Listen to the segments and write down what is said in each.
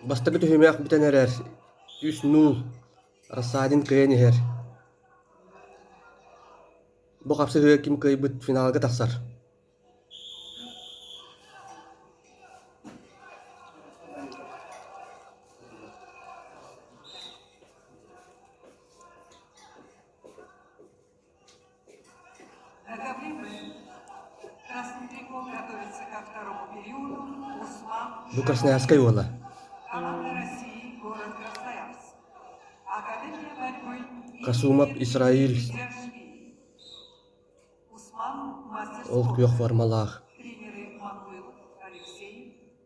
Бастакы төһүмээх битен эрэр. 3-0. Рассадин кыйын иһэр. Бу капсы ким кыйбыт финалга тахсар. Красный трикол готовится ко второму периоду. Усман. Бу Красноярская уола. Команда России, город Красноярск. Академия борьбы. Касумап Исраиль. Усман, мастер Ол спорта. күйөх формалаах. Тренеры Мануилов, Алексей,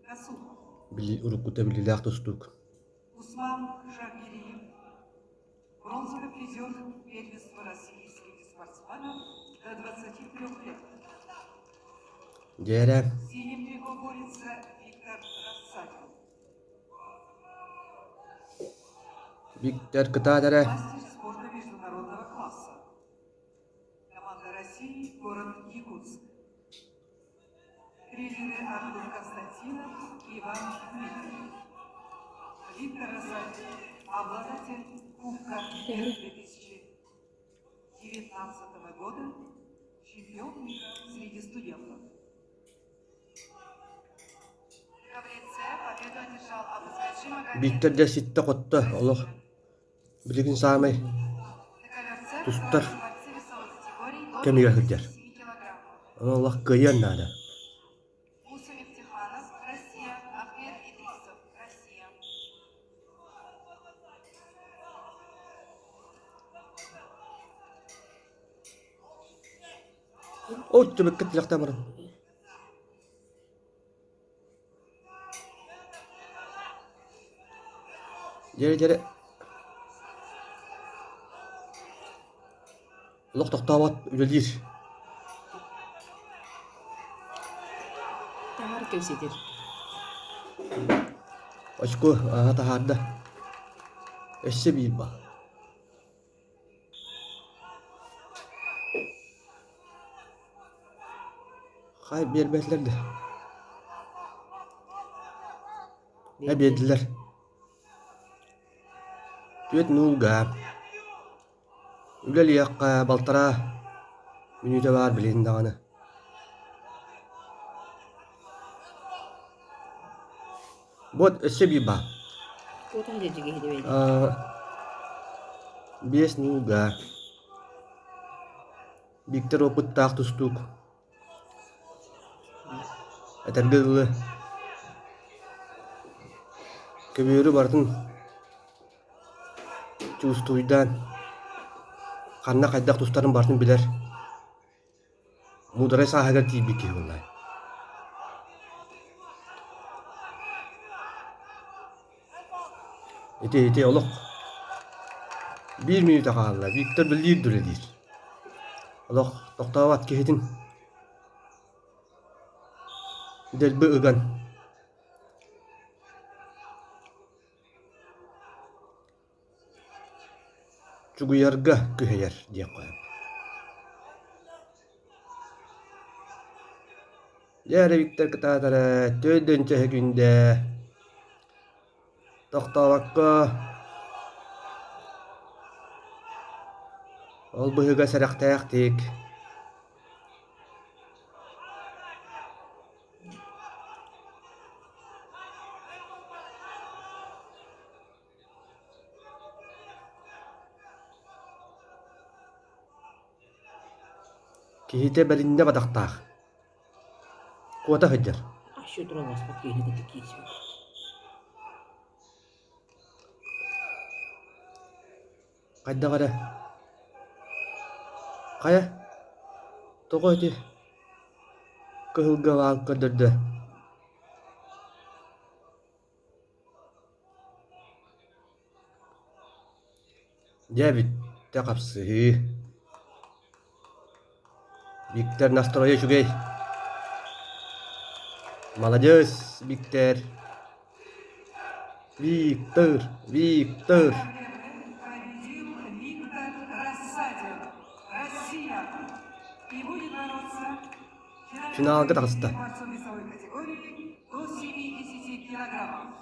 Касумов. Били уруккута билилээх тустук. Усман Шакириев. Бронзовый призер первенства России среди спортсменов до 23 лет. Диэре. В синем трико борется Виктор Рассадин. Биктер кытаадаре. Мастер спорта международного класса. Команда России, город Якутск. Тренеры Артур Константинов и Иван Дмитриев. Виктор Рассадин, обладатель Кубка 2019 года, чемпион мира среди студентов. Победу одержал Абусгадши Магомед. Биктер дэ ситте котто олох. Билигин саамай. Тустар. Кемига хырдяр. Олох кыйын наада. Усамев Тиханов, Россия. Ахмед Идрисов, Россия. Ой, төбөккө тилактамырын. Дере. Олох тоқтават үлелир. Тахар көсетер. Очко тахарда. Эссе бийба. Хай бербетлерди. Бердилер. Түет нулга. Үлел яққа балтара. Минута бар билин даганы. Вот эссе бийба. Кута дежиге хидебейди. Бес нулга. Биктер опыттаах тустук. Этерге ылы. Көбүрү бартын чуустуйдан канна кайдак тустарын бартын билер. Мударай сахагар тийбикки буллай. Ити олох. 1 минута калла. Виктор билир дүрелир. Олох токтабат кехетин. Делбе ыган. Чугуярга күһәйәр диye коям. Järä Виктор кытаатара төдөнчө күндө токтабакка ол быһыга сарактаактык. Кихите беринде бадактаах. Куата хыджар. Ашу тұра баспақ кейіне күтті кейсі. Кайда кара. Кая? Того эти. Кыһылга алып кадырды. Дебит тақапсы. Виктор настроя чугей. Молодец, Виктор. Виктор. Победил Виктор Рассадин. Россия. И будет бороться в Финалга тагыста. борцом весовой категории до 70 килограммов.